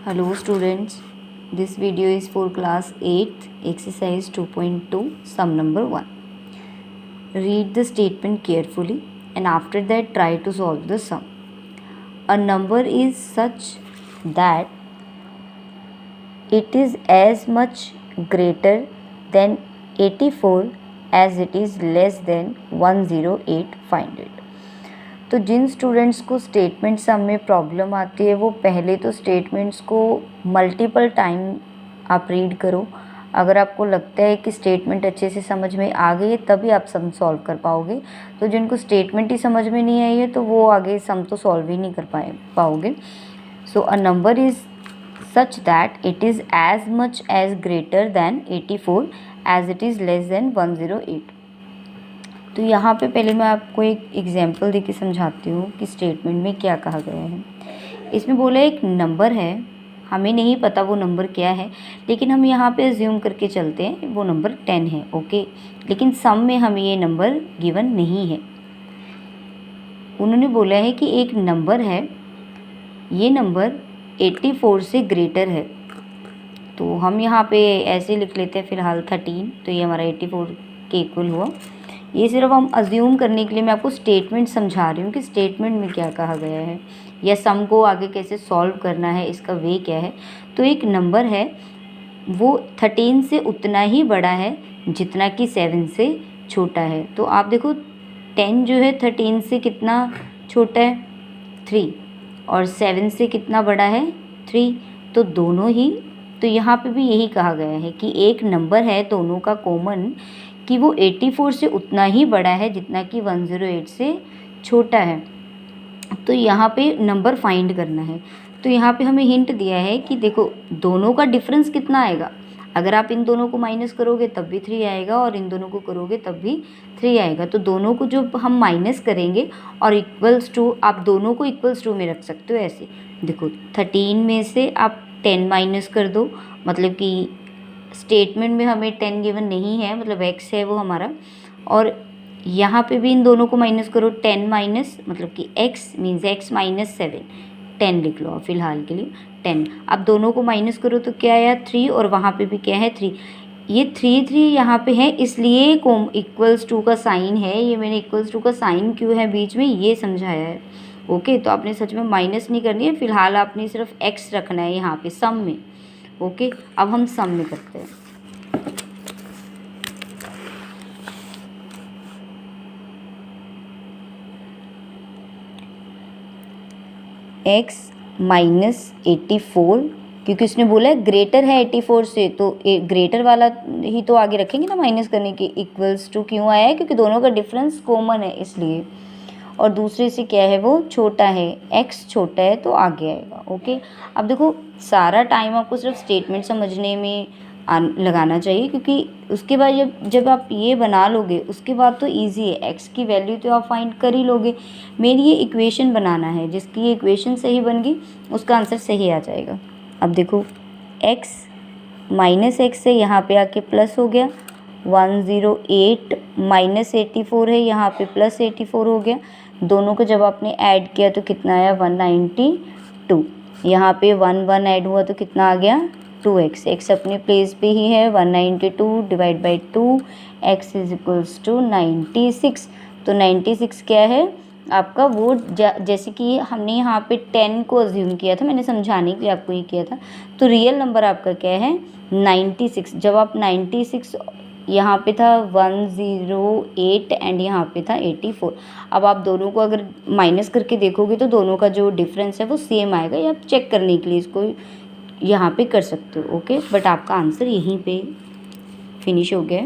Hello students, this video is for class 8 exercise 2.2 sum number 1. Read the statement carefully and after that try to solve the sum. A number is such that it is as much greater than 84 as it is less than 108. Find it. तो जिन students को statement सम में problem आती है वो पहले तो statements को multiple time आप रीड करो. अगर आपको लगता है कि स्टेटमेंट अच्छे से समझ में आ गई है तभी आप सम सॉल्व कर पाओगे. तो जिनको स्टेटमेंट ही समझ में नहीं आई है तो वो आगे सम तो सॉल्व ही नहीं कर पाओगे. So a number is such that it is as much as greater than 84 as it is less than 108. तो यहाँ पे पहले मैं आपको एक एग्जांपल देके समझाती हूँ कि स्टेटमेंट में क्या कहा गया है. इसमें बोला एक नंबर है, हमें नहीं पता वो नंबर क्या है, लेकिन हम यहाँ पे अज्यूम करके चलते हैं वो नंबर 10 है. ओके, लेकिन सम में हमें ये नंबर गिवन नहीं है. उन्होंने बोला है कि एक नंबर है, ये नंबर 84 से ग्रेटर है. तो हम यहाँ पे ऐसे लिख लेते हैं फ़िलहाल 13. तो ये हमारा 84 के इक्वल हुआ. ये सिर्फ हम अज्यूम करने के लिए मैं आपको स्टेटमेंट समझा रही हूँ कि स्टेटमेंट में क्या कहा गया है या सम को आगे कैसे सॉल्व करना है, इसका वे क्या है. तो एक नंबर है वो 13 से उतना ही बड़ा है जितना कि 7 से छोटा है. तो आप देखो 10 जो है 13 से कितना छोटा है 3 और 7 से कितना बड़ा है 3. तो दोनों ही, तो यहाँ पे भी यही कहा गया है कि एक नंबर है दोनों का कॉमन कि वो 84 से उतना ही बड़ा है जितना कि 108 से छोटा है. तो यहाँ पे नंबर फाइंड करना है. तो यहाँ पे हमें हिंट दिया है कि देखो दोनों का डिफरेंस कितना आएगा. अगर आप इन दोनों को माइनस करोगे तब भी 3 आएगा और इन दोनों को करोगे तब भी 3 आएगा. तो दोनों को जो हम माइनस करेंगे और इक्वल्स टू, आप दोनों को इक्वल्स टू में रख सकते हो ऐसे. देखो 13 में से आप 10 माइनस कर दो, मतलब कि स्टेटमेंट में हमें 10 गिवन नहीं है, मतलब x है वो हमारा. और यहाँ पे भी इन दोनों को माइनस करो, 10 माइनस मतलब कि x मीन्स x माइनस 7. 10 लिख लो फ़िलहाल के लिए 10. अब दोनों को माइनस करो तो क्या आया 3 और वहाँ पे भी क्या है 3. ये 3 यहाँ पे है इसलिए इक्वल्स टू का साइन है. ये मैंने इक्वल्स टू का साइन क्यों है बीच में ये समझाया है. ओके, तो आपने सच में माइनस नहीं करनी है, फ़िलहाल आपने सिर्फ x रखना है यहाँ पे सम में. ओके, अब हम सम में करते हैं. x माइनस 84, क्योंकि उसने बोला है ग्रेटर है 84 से, तो ग्रेटर वाला ही तो आगे रखेंगे ना माइनस करने की. इक्वल्स टू क्यों आया है, क्योंकि दोनों का डिफरेंस कॉमन है इसलिए. और दूसरे से क्या है वो छोटा है, x छोटा है तो आगे आएगा. ओके, अब देखो सारा टाइम आपको सिर्फ स्टेटमेंट समझने में लगाना चाहिए, क्योंकि उसके बाद जब आप ये बना लोगे उसके बाद तो इजी है. x की वैल्यू तो आप फाइंड कर ही लोगे. मेरी ये इक्वेशन बनाना है, जिसकी ये इक्वेशन सही बन गई उसका आंसर सही आ जाएगा. अब देखो x माइनस एक्स से यहाँ पे आके प्लस हो गया, 108 माइनस 84 है यहाँ पे प्लस 84 हो गया. दोनों को जब आपने ऐड किया तो कितना आया 192. यहाँ पे 1 ऐड हुआ तो कितना आ गया 2x. x अपने प्लेस पे ही है, 192 divide by 2 x is equals to 96. तो 96 क्या है आपका वो, जैसे कि हमने यहाँ पे 10 को अज्यूम किया था, मैंने समझाने के लिए आपको ये किया था. तो रियल नंबर आपका क्या है 96. जब आप 96, यहाँ पे था 108 एंड यहाँ पे था 84. अब आप दोनों को अगर माइनस करके देखोगे तो दोनों का जो डिफरेंस है वो सेम आएगा. या आप चेक करने के लिए इसको यहाँ पे कर सकते हो. ओके, बट आपका आंसर यहीं पे फिनिश हो गया.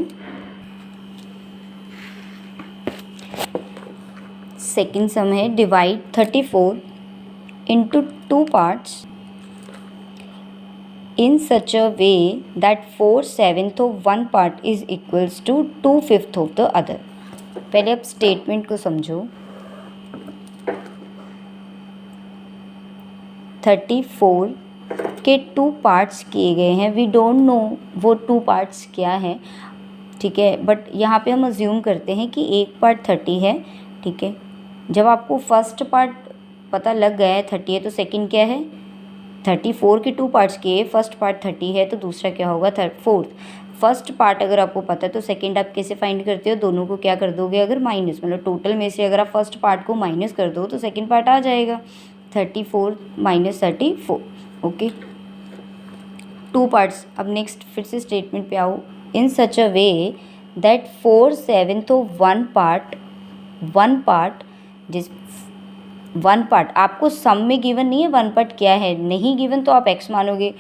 सेकंड सम है divide 34 into 2 parts in such a way that 4/7 of one part is equals to 2/5 of the other. पहले आप स्टेटमेंट को समझो. 34 के 2 पार्ट्स किए गए हैं. वी डोंट नो वो 2 पार्ट्स क्या है, ठीक है, बट यहाँ पे हम अज्यूम करते हैं कि एक पार्ट 30 है. ठीक है, जब आपको फर्स्ट पार्ट पता लग गया है 30 है तो सेकंड क्या है 34 के 2 पार्ट्स किए, फर्स्ट पार्ट 30 है तो दूसरा क्या होगा फोर्थ। फर्स्ट पार्ट अगर आपको पता है तो सेकंड आप कैसे फाइंड करते हो, दोनों को क्या कर दोगे, अगर माइनस, मतलब टोटल में से अगर आप फर्स्ट पार्ट को माइनस कर दो तो सेकंड पार्ट आ जाएगा 34 माइनस 34। Okay, 2 parts. अब नेक्स्ट फिर से स्टेटमेंट पे आओ। In such a way that 4/7 of one part जिस वन पार्ट आपको सम में गिवन नहीं है, वन पार्ट क्या है नहीं गिवन तो आप एक्स मानोगे,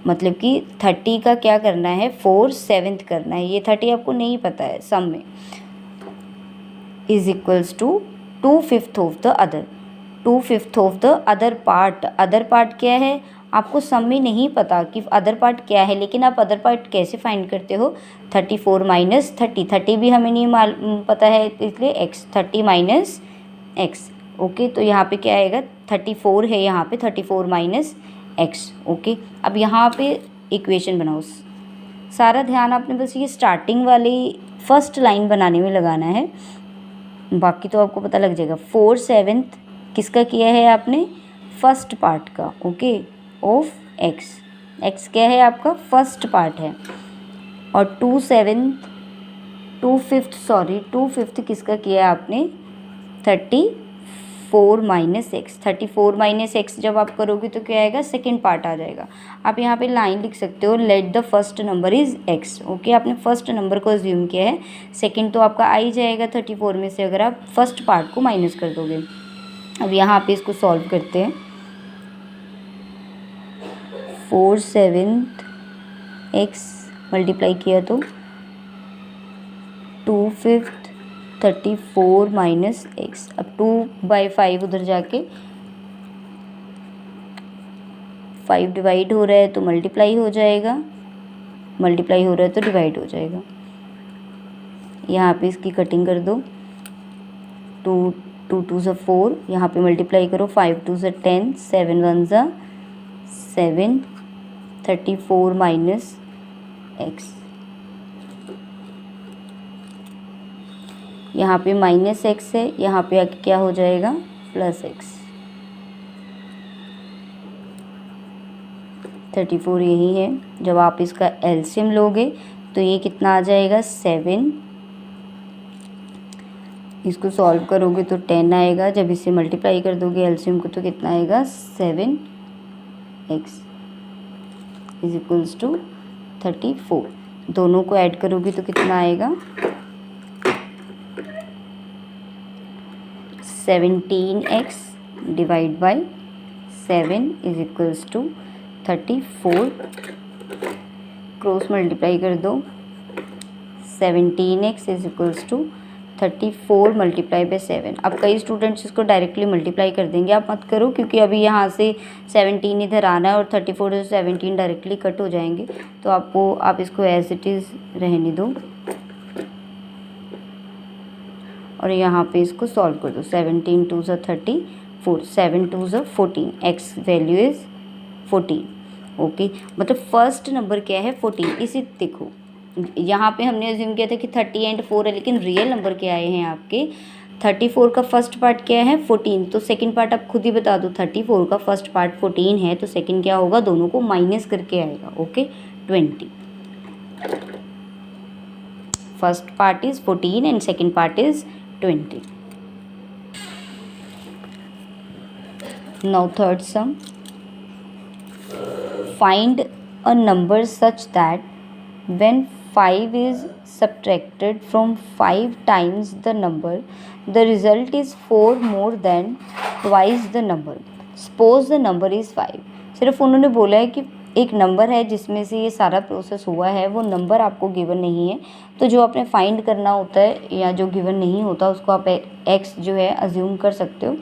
मतलब कि 30 का क्या करना है 4/7 करना है, ये 30 आपको नहीं पता है सम में, is equals to 2/5 of the other, 2/5 of the other part. Other part क्या है आपको सम में नहीं पता कि अदर पार्ट क्या है, लेकिन आप अदर पार्ट कैसे फाइंड करते हो, 34 माइनस 30, 30 भी हमें नहीं पता है इसलिए एक्स, 30 माइनस एक्स। ओके, तो यहाँ पे क्या आएगा 34 है, यहाँ पे 34 माइनस एक्स। ओके, अब यहाँ पे इक्वेशन बनाओ। सारा ध्यान आपने बस ये स्टार्टिंग वाली फर्स्ट लाइन बनाने में लगाना है, बाकी तो आपको पता लग जाएगा। 4/7 किसका किया है आपने, फर्स्ट पार्ट का। ओके, ऑफ एक्स, एक्स क्या है आपका फर्स्ट पार्ट है, और 2/5 किसका किया है आपने, 34 माइनस एक्स। 34 माइनस एक्स जब आप करोगे तो क्या आएगा, सेकेंड पार्ट आ जाएगा। आप यहाँ पे लाइन लिख सकते हो, let the first number is x. Okay, आपने फर्स्ट नंबर को अज्यूम किया है, सेकेंड तो आपका आ ही जाएगा 34 में से अगर आप फर्स्ट पार्ट को माइनस कर दोगे। अब यहाँ पे इसको सॉल्व करते हैं। 4/7 एक्स मल्टीप्लाई किया तो 2/5 34 माइनस एक्स। अब 2/5 उधर जाके 5 डिवाइड हो रहा है तो मल्टीप्लाई हो जाएगा, मल्टीप्लाई हो रहा है तो डिवाइड हो जाएगा। यहाँ पे इसकी कटिंग कर दो, 2 2 ज़ा 4, यहाँ पे मल्टीप्लाई करो, 5 2 ज़ा 10, 7 1 ज़ा 7, 34 माइनस एक्स। यहाँ पे माइनस एक्स है, यहाँ पे आके क्या हो जाएगा प्लस एक्स। 34 यही है, जब आप इसका एलसीएम लोगे तो ये कितना आ जाएगा 7, इसको सॉल्व करोगे तो 10 आएगा, जब इसे मल्टीप्लाई कर दोगे एलसीएम को तो कितना आएगा 7x इज इक्वल्स टू 34। दोनों को ऐड करोगे तो कितना आएगा 17x divide by 7 is equals to 34। Cross multiply कर दो, 17x is equals to 34 multiply by 7। अब कई स्टूडेंट्स इसको डायरेक्टली मल्टीप्लाई कर देंगे, आप मत करो क्योंकि अभी यहाँ से 17 इधर आना है और 34 से 17 डायरेक्टली कट हो जाएंगे, तो आप इसको एज इट इज़ रहने दो और यहाँ पे इसको सॉल्व कर दो। 17 2 ज़ा 34, 7 2 ज़ा 14, एक्स वैल्यू इज़ 14। ओके, मतलब फर्स्ट नंबर क्या है 14। इसी देखो यहाँ पे हमने अज्यूम किया था कि 30 एंड 4 है, लेकिन रियल नंबर क्या आए हैं आपके 34 का फर्स्ट पार्ट क्या है 14, तो सेकंड पार्ट आप खुद ही बता दो। 34 का फर्स्ट पार्ट 14 है तो सेकंड क्या होगा, दोनों को माइनस करके आएगा। Okay, 20। First part is 14 and second part is 20। Now third some, find a number such that when 5 is subtracted from 5 times the number, the result is 4 more than twice the number. Suppose the number is 5. सिर्फ उन्होंने बोला है कि एक number है जिसमें से ये सारा प्रोसेस हुआ है, वो नंबर आपको गिवन नहीं है, तो जो आपने फाइंड करना होता है या जो गिवन नहीं होता उसको आप एक्स जो है अज्यूम कर सकते हो।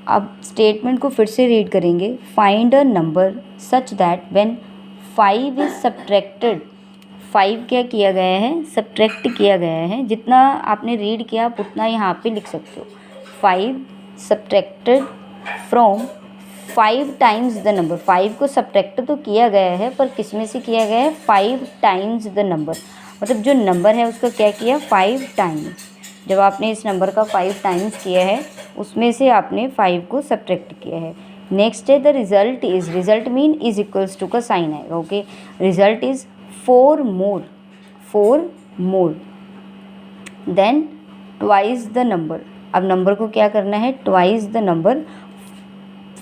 अब स्टेटमेंट को फिर से रीड करेंगे। Find a number such that when 5 is subtracted, 5 क्या किया गया है सब्ट्रैक्ट किया गया है, जितना आपने रीड किया आप उतना यहाँ पे लिख सकते हो। 5 subtracted from 5 times the number, 5 को सब्ट्रैक्ट तो किया गया है पर किस में से किया गया है 5 टाइम्स द नंबर, मतलब जो नंबर है उसका क्या किया 5 टाइम्स। जब आपने इस नंबर का 5 टाइम्स किया है उसमें से आपने 5 को सब्ट्रैक्ट किया है। नेक्स्ट है the result mean is equals to का साइन आएगा. Okay, result is 4 more than twice the number. अब नंबर को क्या करना है, ट्वाइस द नंबर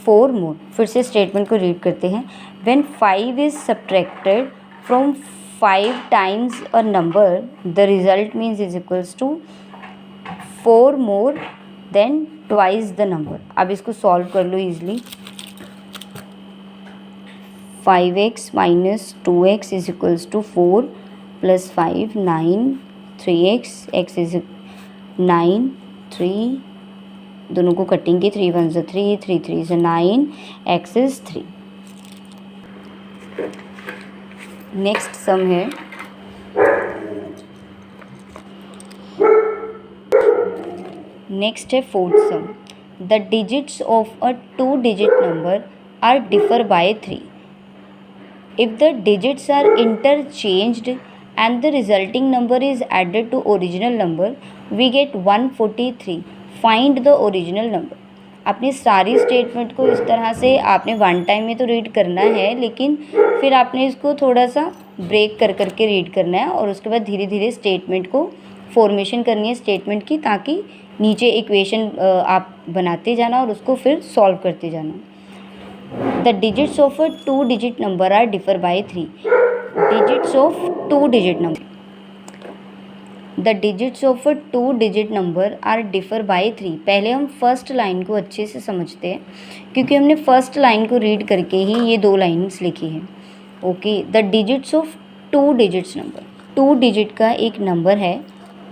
4 more. फिर से स्टेटमेंट को रीड करते हैं. When 5 is subtracted from 5 times a number the result means is equals to 4 more than twice the number. अब इसको सॉल्व कर लो easily. 5x minus 2x is equals to 4 plus 5 9 3x x is 9 3 दोनों को कटेंगे. 3 1 से 3 3 3 से 9 x इज 3. नेक्स्ट सम है नेक्स्ट है fourth sum. The digits of a 2 digit number are differ by 3. If the digits are interchanged and the resulting number is added to original number, we get 143. Find the original number. अपनी सारी statement को इस तरह से आपने one time में तो read करना है, लेकिन फिर आपने इसको थोड़ा सा ब्रेक कर करके रीड करना है और उसके बाद धीरे धीरे स्टेटमेंट को फॉर्मेशन करनी है स्टेटमेंट की, ताकि नीचे इक्वेशन आप बनाते जाना और उसको फिर सॉल्व करते जाना. The digits of a 2 digit number are differ by 3. Digits of 2 digit number. The digits of a 2 digit number are differ by 3. पहले हम फर्स्ट लाइन को अच्छे से समझते हैं, क्योंकि हमने फर्स्ट लाइन को रीड करके ही ये 2 लाइन्स लिखी हैं. Okay, the digits of 2 digits number. 2 digit का एक नंबर है.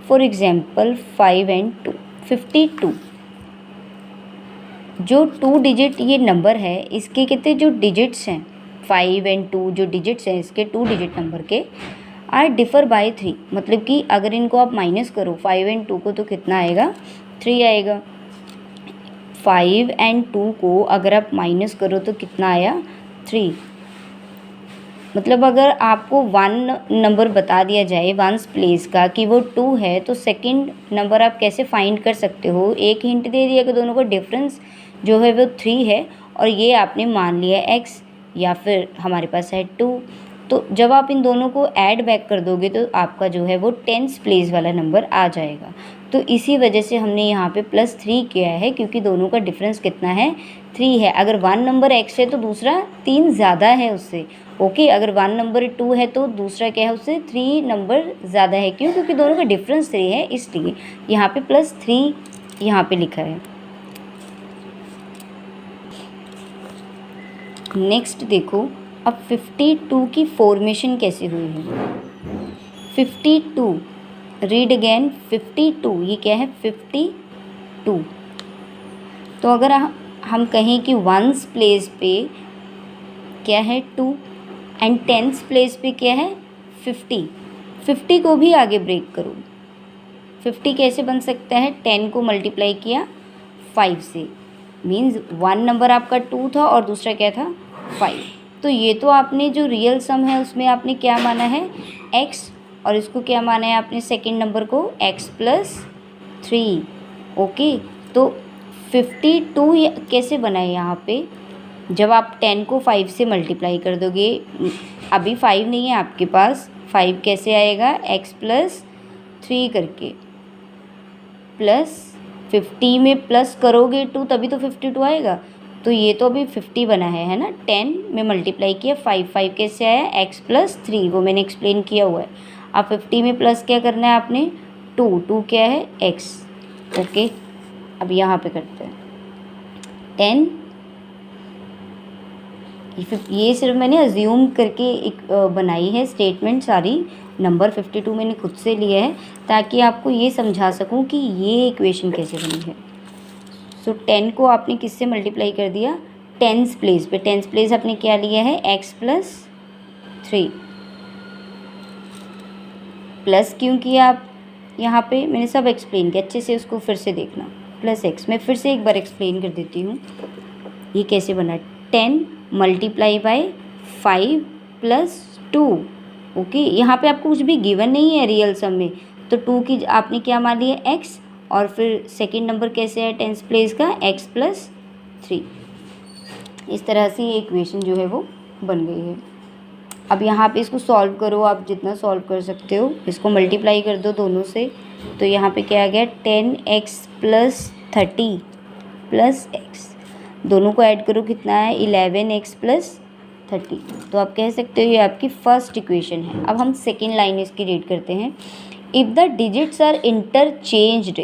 For example 5 and 2 52. जो 2 डिजिट ये नंबर है, इसके कितने जो डिजिट्स हैं 5 and 2 जो डिजिट्स हैं इसके 2 डिजिट नंबर के आर डिफर बाय 3. मतलब कि अगर इनको आप माइनस करो 5 and 2 को तो कितना आएगा, 3 आएगा. 5 and 2 को अगर आप माइनस करो तो कितना आया, 3. मतलब अगर आपको 1 नंबर बता दिया जाए वंस प्लेस का कि वो 2 है, तो सेकंड नंबर आप कैसे फाइंड कर सकते हो. एक हिंट दे दिया कि दोनों का डिफरेंस जो है वो 3 है और ये आपने मान लिया x, या फिर हमारे पास है 2. तो जब आप इन दोनों को ऐड बैक कर दोगे तो आपका जो है वो 10th प्लेस वाला नंबर आ जाएगा. तो इसी वजह से हमने यहाँ पे +3 किया है, क्योंकि दोनों का डिफरेंस कितना है, 3 है. अगर 1 नंबर x है तो दूसरा 3 ज़्यादा है उससे. ओके, अगर 1 नंबर 2 है तो दूसरा क्या है, उससे 3 नंबर ज़्यादा है. क्यों? क्योंकि दोनों का डिफरेंस 3 है, इसलिए यहाँ पे +3 यहाँ पे लिखा है. नेक्स्ट देखो, अब 52 की फॉर्मेशन कैसे हुई है. 52 रीड अगेन. 52 ये क्या है, 52. तो अगर हम कहें कि वंस प्लेस पे क्या है 2 एंड 10th प्लेस पे क्या है 50. 50 को भी आगे ब्रेक करो. 50 कैसे बन सकता है, 10 को मल्टीप्लाई किया 5 से, मीन्स 1 नंबर आपका 2 था और दूसरा क्या था 5. तो ये तो आपने जो रियल सम है उसमें आपने क्या माना है, x, और इसको क्या माना है आपने सेकंड नंबर को x + 3. ओके, तो 52 कैसे बना है यहाँ पे, जब आप 10 को 5 से मल्टीप्लाई कर दोगे. अभी 5 नहीं है आपके पास, 5 कैसे आएगा, x + 3 करके प्लस 50 में प्लस करोगे 2 तभी तो 52 आएगा. तो ये तो अभी 50 बना है ना. 10 में मल्टीप्लाई किया 5 कैसे आया, x + 3, वो मैंने एक्सप्लेन किया हुआ है. अब 50 में प्लस क्या करना है आपने, 2 क्या है x. ओके, अब यहाँ पे करते हैं 10. ये सिर्फ मैंने अज्यूम करके एक बनाई है स्टेटमेंट. सारी नंबर 52 मैंने खुद से लिया है ताकि आपको ये समझा सकूं कि ये इक्वेशन कैसे बनी है. सो 10 को आपने किससे मल्टीप्लाई कर दिया, 10th प्लेस पे. 10th प्लेस आपने क्या लिया है, x + 3. प्लस क्यों किया आप, यहाँ पे मैंने सब एक्सप्लेन किया, अच्छे से उसको फिर से देखना. +x मैं फिर से एक बार एक्सप्लेन कर देती हूँ ये कैसे बना. 10 मल्टीप्लाई बाय 5 + 2. ओके, यहाँ पे आपको कुछ भी गिवन नहीं है रियल सम में, तो 2 की आपने क्या मान लिया x, और फिर सेकंड नंबर कैसे है 10th प्लेस का, x + 3. इस तरह से ये इक्वेशन जो है वो बन गई है। अब यहाँ पे इसको सॉल्व करो, आप जितना सॉल्व कर सकते हो। इसको मल्टीप्लाई कर दो दोनों से, तो यहाँ पे क्या आ गया 10x + 30 + x, दोनों को ऐड करो कितना है 11x + 30। तो आप कह सकते हो ये आपकी फर्स्ट इक्वेशन है। अब हम सेकेंड लाइन इसकी रीड करते हैं। If the digits are interchanged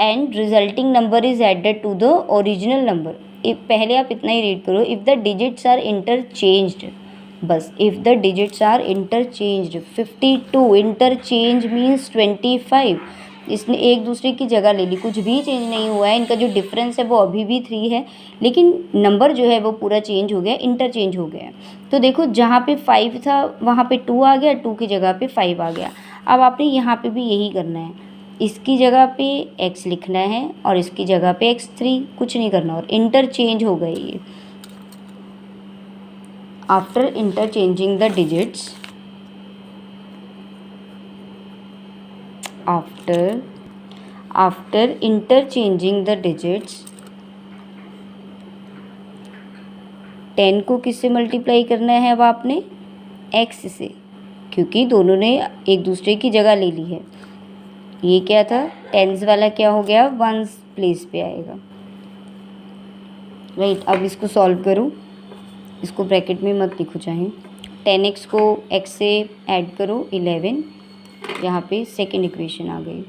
and resulting number is added to the original number. पहले आप इतना ही रीड करो, if the digits are interchanged, बस if the digits are interchanged. 52 interchange means 25, इसने एक दूसरे की जगह ले ली, कुछ भी चेंज नहीं हुआ है, इनका जो डिफरेंस है वो अभी भी 3 है, लेकिन नंबर जो है वो पूरा चेंज हो गया, इंटरचेंज हो गया। तो देखो जहाँ पे 5 था वहाँ पे 2 आ गया, 2 की जगह पे 5 आ गया। अब आपने यहाँ पे भी यही करना है, इसकी जगह पे x लिखना है और इसकी जगह पे x3, कुछ नहीं करना, और इंटरचेंज हो गए ये। After interchanging the digits, after interchanging the digits, 10 को किससे मल्टीप्लाई करना है अब आपने x से, क्योंकि दोनों ने एक दूसरे की जगह ले ली है। ये क्या था, टेंस वाला क्या हो गया, वंस प्लेस पे आएगा, राइट। अब इसको सॉल्व करो, इसको ब्रैकेट में मत लिखो चाहे। 10x को x से ऐड करो 11, यहाँ पे सेकेंड इक्वेशन आ गई।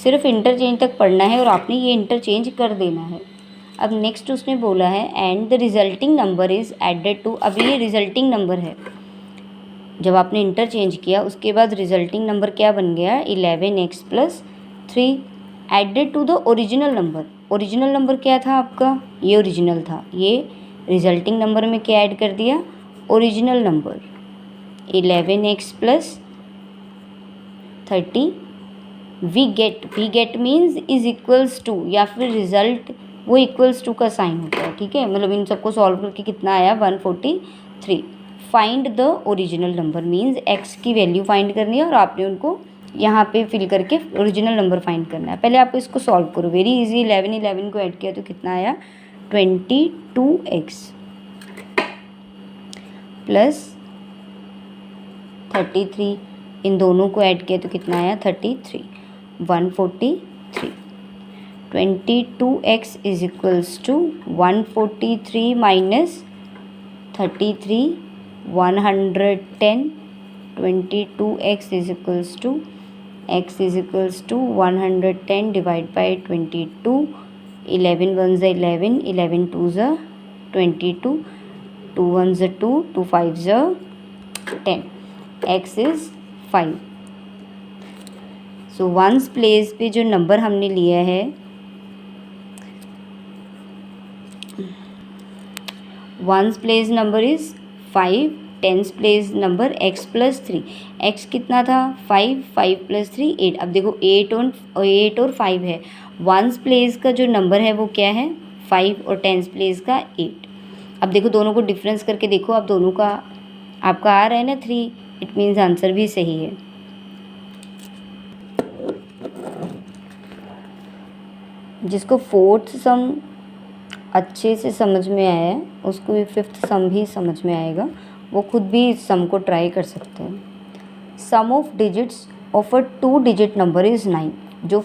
सिर्फ इंटरचेंज तक पढ़ना है और आपने ये इंटरचेंज कर देना है। अब नेक्स्ट उसने बोला है and the resulting number is added to, अब ये रिजल्टिंग नंबर है, जब आपने इंटरचेंज किया उसके बाद रिजल्टिंग नंबर क्या बन गया 11x + 3 added to the original number. Original number क्या था आपका, ये ओरिजिनल था, ये रिजल्टिंग नंबर में क्या ऐड कर दिया, original number 11x + 30। We get means is equals to, या फिर रिजल्ट वो इक्वल्स टू का साइन होता है, ठीक है। मतलब इन सबको सॉल्व करके कितना आया 143। Find the original number means x की वैल्यू फाइंड करनी है और आपने उनको यहाँ पे फिल करके ओरिजिनल नंबर फाइंड करना है। पहले आपको इसको सॉल्व करो, वेरी इजी। 11 को ऐड किया तो कितना आया 22x + 33, इन दोनों को ऐड किया तो कितना आया 33, 143। 22x is equals to 143 - 33 110। 22x is equals to x is equals to 110 divide by 22। 11 1 ज़ा 11, 11 2 ज़ा 22, 2 1 ज़ा 2, 2 5 ज़ा 10, x is 5। So ones place पे जो नंबर हमने लिया है, ones place number is 5, tens place number x + 3। x कितना था 5, 5 + 3 8। अब देखो 8 और 5 है, वंस प्लेस का जो नंबर है वो क्या है 5 और टेंस प्लेस का 8। अब देखो दोनों को डिफरेंस करके देखो, अब दोनों का आपका आ रहा है ना 3, इट मीन्स आंसर भी सही है। जिसको फोर्थ सम अच्छे से समझ में आया है उसको भी फिफ्थ सम भी समझ में आएगा, वो खुद भी इस सम को ट्राई कर सकते हैं। Sum of digits of a 2 digit number is 9। जो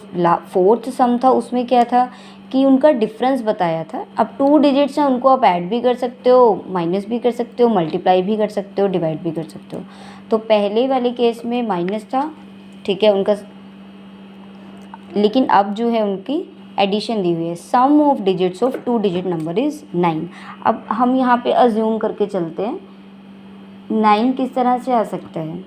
फोर्थ सम था उसमें क्या था कि उनका डिफरेंस बताया था। अब 2 डिजिट्स हैं, उनको आप ऐड भी कर सकते हो, माइनस भी कर सकते हो, मल्टीप्लाई भी कर सकते हो, डिवाइड भी कर सकते हो। तो पहले वाले केस में माइनस था, ठीक है उनका, लेकिन अब जो है उनकी एडिशन दी हुई है। Sum of digits of 2 digit number is 9। अब हम यहाँ पे अज्यूम करके चलते हैं 9 किस तरह से आ सकता है।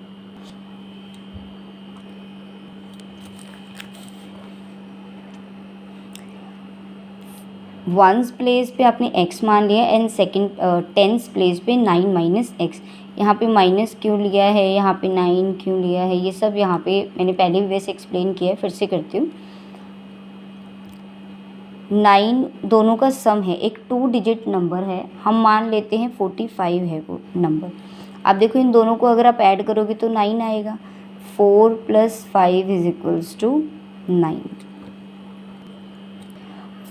वंस प्लेस पे आपने x मान लिया एंड सेकंड टेंस प्लेस पे 9 - x। यहाँ पे माइनस क्यों लिया है, यहाँ पे 9 क्यों लिया है, ये सब यहाँ पे मैंने पहले भी वैसे एक्सप्लेन किया है, फिर से करती हूँ। 9 दोनों का सम है, एक 2 डिजिट नंबर है, हम मान लेते हैं 45 है वो नंबर। अब देखो इन दोनों को अगर आप ऐड करोगे तो 9 आएगा। 4 + 5 इज इक्वल्स टू 9।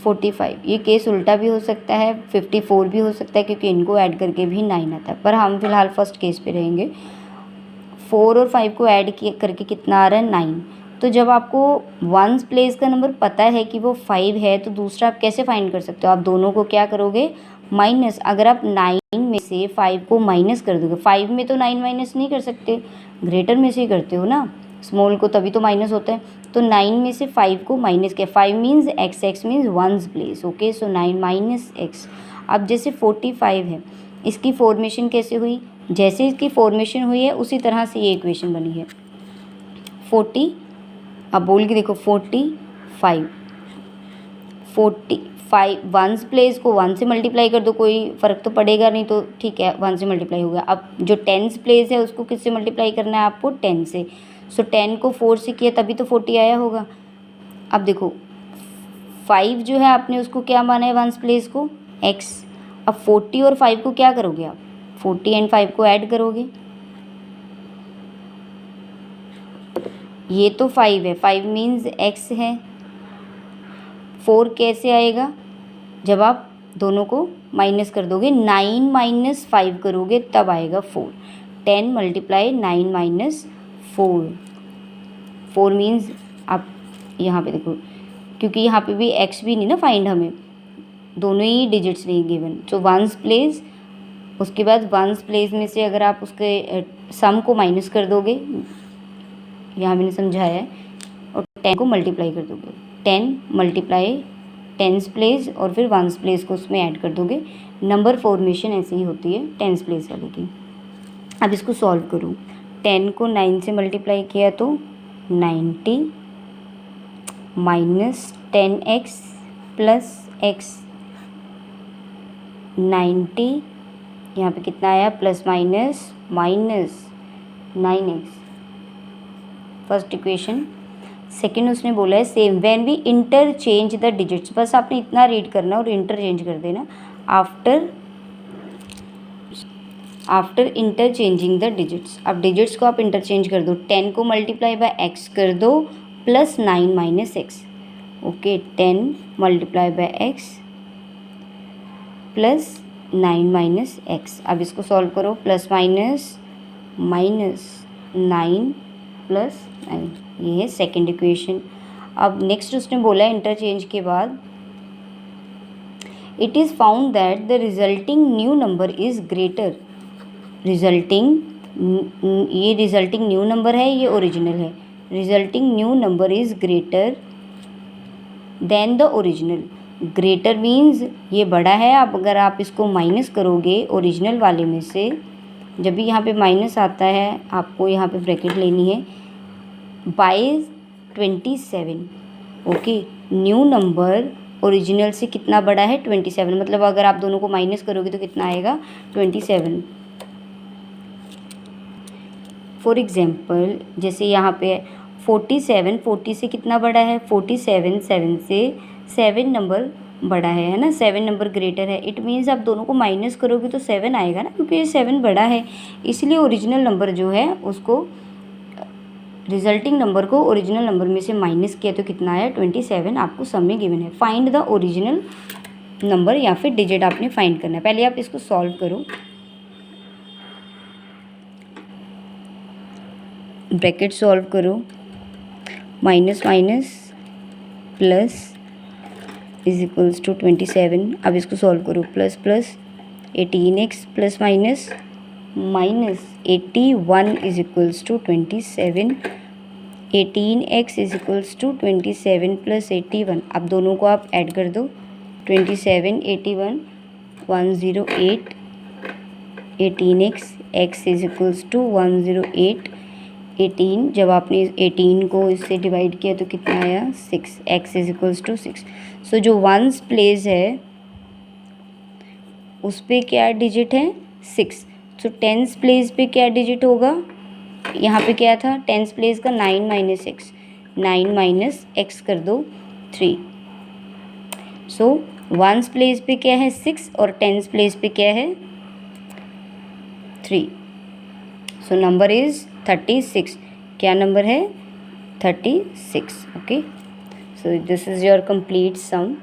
45, ये केस उल्टा भी हो सकता है, 54 भी हो सकता है क्योंकि इनको ऐड करके भी 9 आता है, पर हम फिलहाल फर्स्ट केस पे रहेंगे। 4 और 5 को ऐड करके कितना आ रहा है 9। तो जब आपको वंस प्लेस का नंबर पता है कि वो 5 है तो दूसरा आप कैसे फाइंड कर सकते हो? आप दोनों को क्या करोगे, माइनस। अगर आप 9 में से 5 को माइनस कर दोगे, 5 में तो 9 माइनस नहीं कर सकते, ग्रेटर में से ही करते हो ना, स्मॉल को, तभी तो माइनस होता है। तो 9 में से 5 को माइनस किया, 5 means X, X means ones place, okay. So 9 minus X. अब जैसे 45 है, इसकी फॉर्मेशन कैसे हुई? जैसे इसकी फॉर्मेशन हुई है उसी तरह से ये इक्वेशन बनी है। 40, अब बोल के देखो 45, 45 वंस प्लेस को 1 से मल्टीप्लाई कर दो, कोई फ़र्क तो पड़ेगा नहीं, तो ठीक है 1 से मल्टीप्लाई हो गया। अब जो टेंस प्लेस है उसको किससे मल्टीप्लाई करना है आपको? 10 से। सो 10 को 4 से किया तभी तो 40 आया होगा। अब देखो 5 जो है आपने उसको क्या माना है वंस प्लेस को? x। अब 40 और 5 को क्या करोगे आप? 40 एंड 5 को ऐड करोगे, ये तो 5 है, 5 मीन्स x है। 4 कैसे आएगा? जब आप दोनों को माइनस कर दोगे, 9 माइनस 5 करोगे तब आएगा 4। 10 मल्टीप्लाई 9 माइनस 4, 4 मीन्स आप यहाँ पे देखो, क्योंकि यहाँ पे भी x भी नहीं ना फाइंड, हमें दोनों ही डिजिट्स नहीं गिवन। सो वंस प्लेस, उसके बाद वंस प्लेस में से अगर आप उसके सम को माइनस कर दोगे, यहाँ मैंने समझाया है, और 10 को मल्टीप्लाई कर दोगे, 10 मल्टीप्लाई टेंस प्लेस और फिर वंस प्लेस को उसमें ऐड कर दोगे। नंबर फॉर्मेशन ऐसी ही होती है टेंस प्लेस वाले की। अब इसको सॉल्व करूँ, 10 को 9 से मल्टीप्लाई किया तो 90 माइनस 10x प्लस x, 90 यहाँ पे कितना आया, plus minus minus 9x, first equation. Second उसने बोला है same when we interchange the digits, बस आपने इतना रीड करना और इंटरचेंज कर देना। आफ्टर इंटरचेंजिंग द डिजिट्स, अब डिजिट्स को आप इंटरचेंज कर दो, 10 को मल्टीप्लाई बाय x कर दो plus 9 minus x, okay. 10 multiply by x plus 9 minus X. अब इसको सॉल्व करो, प्लस माइनस माइनस 9 प्लस 9, ये है सेकेंड इक्वेशन। अब नेक्स्ट उसने बोला इंटरचेंज के बाद, it is found that the resulting new number is greater, resulting, ये रिजल्टिंग न्यू नंबर है, ये ओरिजिनल है, resulting new number is greater than the original. Greater means ये बड़ा है। अब अगर आप इसको माइनस करोगे ओरिजिनल वाले में से, जब भी यहाँ पे माइनस आता है आपको यहाँ पे ब्रैकेट लेनी है, by 27, okay. New number original से कितना बड़ा है? 27, मतलब अगर आप दोनों को माइनस करोगे तो कितना आएगा? 27। फॉर एग्जाम्पल जैसे यहाँ पे 47, 40 से कितना बड़ा है? 47, 7 से 7 नंबर बड़ा है ना, 7 नंबर ग्रेटर है। इट मीन्स आप दोनों को माइनस करोगे तो 7 आएगा ना, क्योंकि ये 7 बड़ा है, इसलिए ओरिजिनल नंबर जो है उसको, रिजल्टिंग नंबर को ओरिजिनल नंबर में से माइनस किया तो कितना आया? 27 आपको सम में गिवन है। फाइंड द ओरिजिनल नंबर या फिर डिजिट आपने फाइंड करना है। पहले आप इसको सॉल्व करो, ब्रैकेट सॉल्व करो, minus minus plus is equals to 27। अब इसको सॉल्व करो, plus plus 18x plus minus minus 81 is equals to 27, 18x is equals to 27 plus 81। अब दोनों को आप ऐड कर दो, 27, 81, 108, 18x, x is equals to 108, 18, जब आपने 18 को इससे डिवाइड किया तो कितना आया? 6, x इज इक्वल्स टू 6। सो जो वंस प्लेस है उस पे क्या डिजिट है? 6। सो टेंस प्लेस पे क्या डिजिट होगा? यहाँ पे क्या था टेंस प्लेस का? 9 माइनस एक्स, 9 माइनस एक्स कर दो 3। सो वंस प्लेस पे क्या है? 6 और टेंस प्लेस पे क्या है? 3। So number is 36। क्या नंबर है? 36, okay. So this is your complete some.